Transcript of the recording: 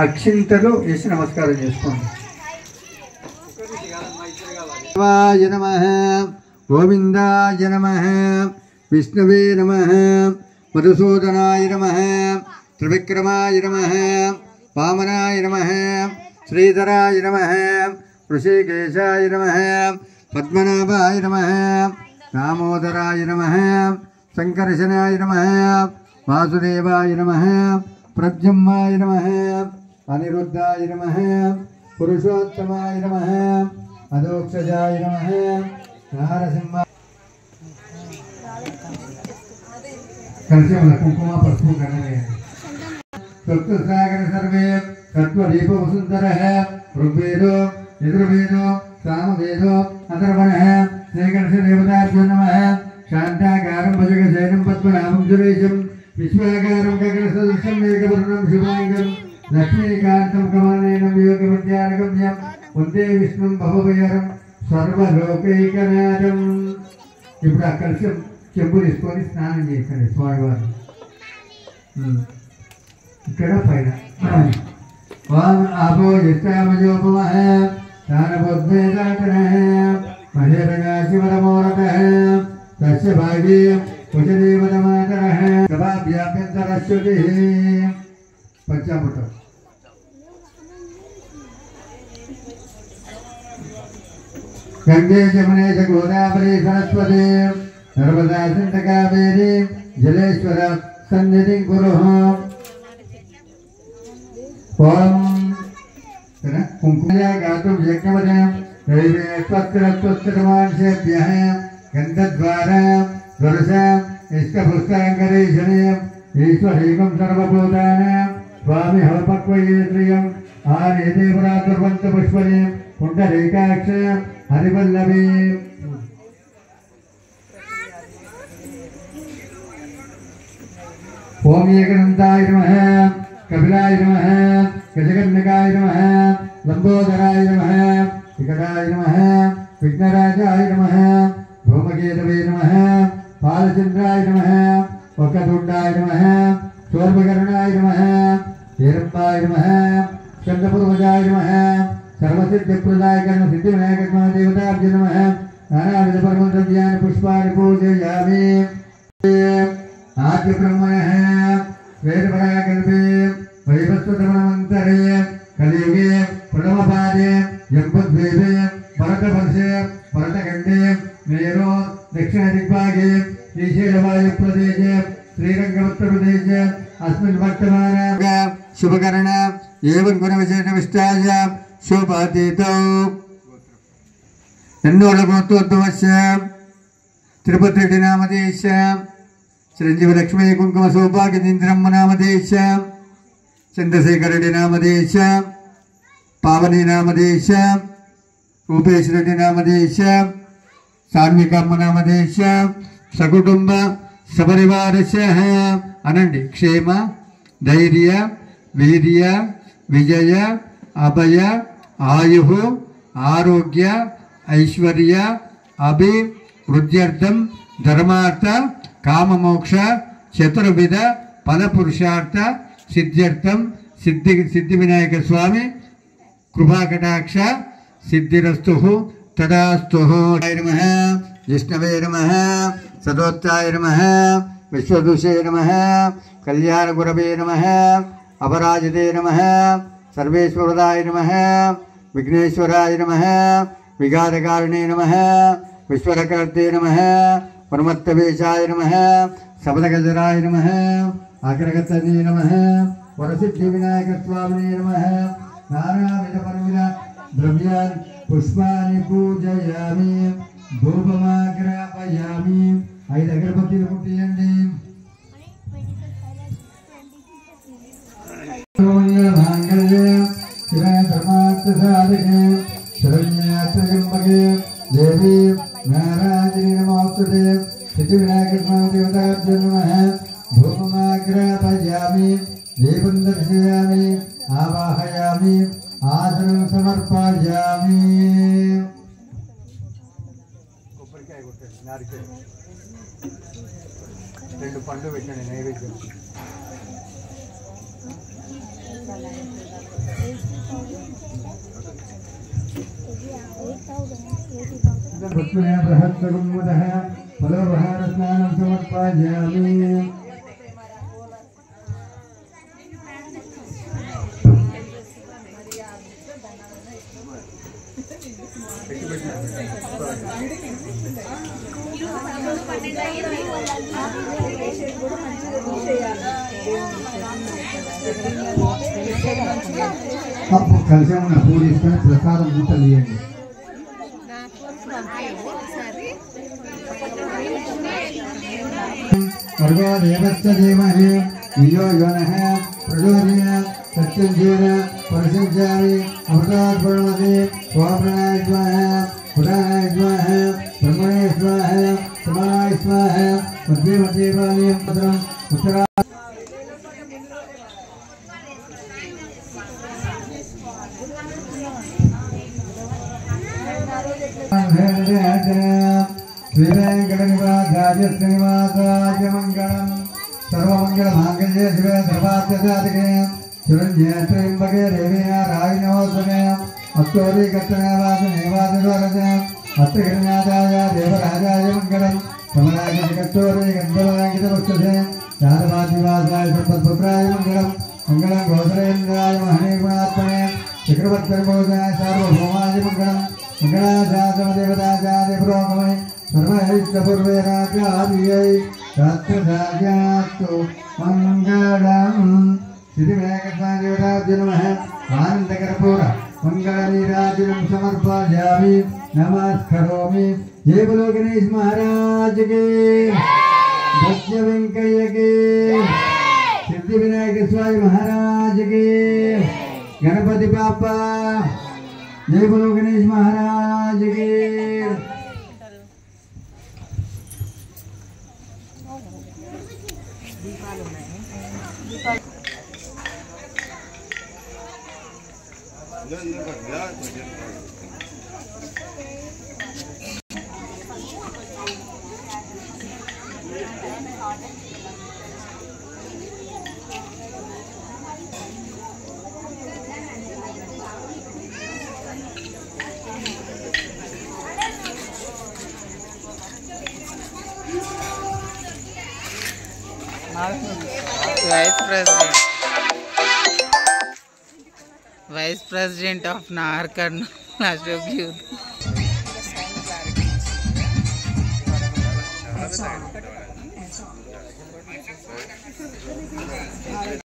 అక్షింతలు వేసి నమస్కారం చేసుకోండి. శివాయ నమః, గోవిందాయ నమః, విష్ణవే నమః, మధుసూదనాయ నమః, త్రివిక్రమాయ నమః, వామనాయ నమః, శ్రీధరాయ నమః, ఋషికేశాయ నమః, పద్మనాభాయ నమః, దామోదరాయ నమః, సంకర్షణాయ నమః, వాసుదేవాయ నమః, ప్రద్యుమ్నాయ నమః, అనిరుద్ధాయ నమః, పురుషోత్తమాయ నమః, అదోక్షజాయ నమః, నారసింహ. కలిసి కుంకుమ పసుపు కనవేయండి. సప్తసాగర సర్వే సత్వదీప వసుంధర ఋగ్వేదో యజుర్వేదో సామవేదో అథర్వణ శ్రీకర్ష దేవతాభ్యో నమః. శాంతాకారం భుజగశయనం పద్మనాభం సురేశం విశ్వాకారం గగనసదృశం మేఘవర్ణం శుభాంగం లక్ష్మీకాంతం కమలనయనం యోగవిద్యారగమ్యం వందే విష్ణుం భవభయరం సర్వలోకైకనాథం. ఇప్పుడు అక్కడ చెంబు తీసుకొని స్నానం చేయండి స్వామివారు. ఇక్కడ పైన ఆపో యష్టామయోపమః దానబోద్వేదాతనః మహేరగా శివరమోరతః తస్య భాగే కుశదేవతమాతరః సభాభ్యాభ్యంతరశ్రుతిః. పంచామృతం గంగే జమునే చ గోదావరి సరస్వతి నర్మదా సింధు కావేరి జలేశ్వర సన్నిధిం కురుః. ఓం కుంకుమయా గాతుం యజ్ఞవదం దైవే త్వత్రత్వత్రమాంశేభ్యః గంధద్వారా దుర్శం ఇష్టపుష్కరంకరేశనీయం ఈశ్వరీకం సర్వభూతానాం స్వామి హవపక్వయేత్రియం ఆనేదేవరాదుర్వంత పుష్పనీం పుండరీకాక్ష హరివల్లభీం. ఓం ఏకదంతాయ నమః, కపిలాయ నమః, గజకర్ణకాయ నమః, లంబోదరాయ నమః, వికటాయ నమః, విఘ్నరాజాయ నమః, ధూమకేతవే నమః, బాలచంద్రాయ నమః, వక్రతుండాయ నమః, శోర్భకర్ణాయ నమః, హేరంబాయ నమః, చంద్రపూర్వజాయ నమః, సర్వసిద్ధిప్రదాయ సిద్ధివినాయక దేవతాభ్యో నమః. నానావిధ పరమద్రవ్యాన్ని పుష్పాన్ని పూజయామి. ఆద్య బ్రహ్మణః వేదపరాకల్పే వైవస్వతమనంతరే కలియుగే ప్రథమపాదే జంబుద్వీపే భరతవర్షే భరతఖండే మేరో దక్షిణ దిగ్భాగే శ్రీశైలవాయు ప్రదేశే శ్రీరంగోత్తర ప్రదేశే అస్మిన్ వర్తమాన శుభకరణ ఏవం గుణ విశేష విష్టాయ శోభాతీతో ఎన్నోళ్ళ గోత్రోద్భవస్య తిరుపతి నామదేశ చిరంజీవి లక్ష్మీ కుంకుమ సౌభాగ్యేంద్రమ్మ నామదేశ చంద్రశేఖరెడ్డి నామదేశ పావని నామదేశ రూపేష్ రెడ్డి నామదేశ సాన్వికమ్మ నామదేశ సకుటుంబ సపరివారస్య అనండి. క్షేమ ధైర్య వీర్య విజయ అభయ ఆయు ఆరోగ్య ఐశ్వర్య అభివృద్ధ్యర్థం ధర్మార్థ కామమోక్ష చతుర్విధ ఫలపురుషార్థ సిద్ధ్యర్థం సిద్ధి వినాయక స్వామి కృపాకటాక్ష సిద్ధిరస్తు తదాస్తు. నమః విష్ణవే నమః, సదోత్తాయ నమః, విశ్వదూషే నమః, కళ్యాణగురవే నమః, అపరాజితే నమః, సర్వేశ్వరదాయ నమః, విఘ్నేశ్వరాయ నమః, విఘాతకారిణే నమః, విశ్వరకర్తే నమః, పరమత్తవేశాయ నమః, సబలగజరాయ నమః, అగ్రగతనే నమః, వరసిద్ధి వినాయక స్వామినే నమః. నానావిధ పరవిధ ద్రవ్యాన్ని పుష్పాన్ని పూజయామి, ధూపమాగ్రాపయామి. 5 అగరబత్తీలు ముట్టియండి. దేవి నారాయణి నమోస్తుతే సిద్ధి వినాయక స్వామి దేవతాభ్యో నమః. ధూపమాగ్రాపయామి, దీపం దర్శయామి, ఆవాహయామి, ఆసనం సమర్పయామి. కొబ్బరికాయ కొట్టండి, నారికేళం 2 పండ్లు పెట్టండి నైవేద్యం. तस्मै बृहत्तगुम्मतः फलोपहारस्नानं समर्पयामि। కలిసి ఉన్న పూలు తీసుకొని ప్రసాదం మూటలు తీయండి. వర్గో దేవస్య ధీమహి ధియో యో నః ప్రచోదయాత్ సత్యం జీవ పరిశుద్ధ్యామి అమృతాత్ పూర్ణమతి ఓం ప్రణాయ స్వాహ పురాణాయ స్వాహ బ్రహ్మణే స్వాహ సమాయ స్వాహ మధ్య మధ్య పానీయం పత్రం ఉత్తరా श्रीवेंकटनिवासाय सर्वमंगलमांगल्ये शिवे सर्वार्थसाधिके चिरंजीवत्र्यंबके देवी नारायणी नमोस्तुते अस्तोरी कर्तनवासनेवादिद्वारते अत्रिगणनाथाय देवराजाय मंगलम् कमलाय जगत्तोरे गन्धर्वाङ्कितवक्षसे चारवादिवासाय सम्पत्पुत्राय मंगलम् मंगलं गोत्रेन्द्राय महनीगुणात्मने चक्रवर्तिर्भोजाय सार्वभौमाय मंगलम् मंगलाशासनदेवताचार्य पुरोगमय सर्वैष्टपूर्वे राज्यादियै तत्प्रसाद्यास्तु मंगलम्। श्रीवेंकटस्वामिदेवताभ्यो नमः। आनन्दकर्पूर मंगलनीराजनं समर्पयामि नमस्करोमि। जय बोलो गणेश महाराज के, भज्य वेंकయ్య के, सिद्धि विनायक स्वामी महाराज के, गणपति बाप्पा जय बोलो गणेश महाराज के। Vice President of Nahar Karnool Ashok Youth.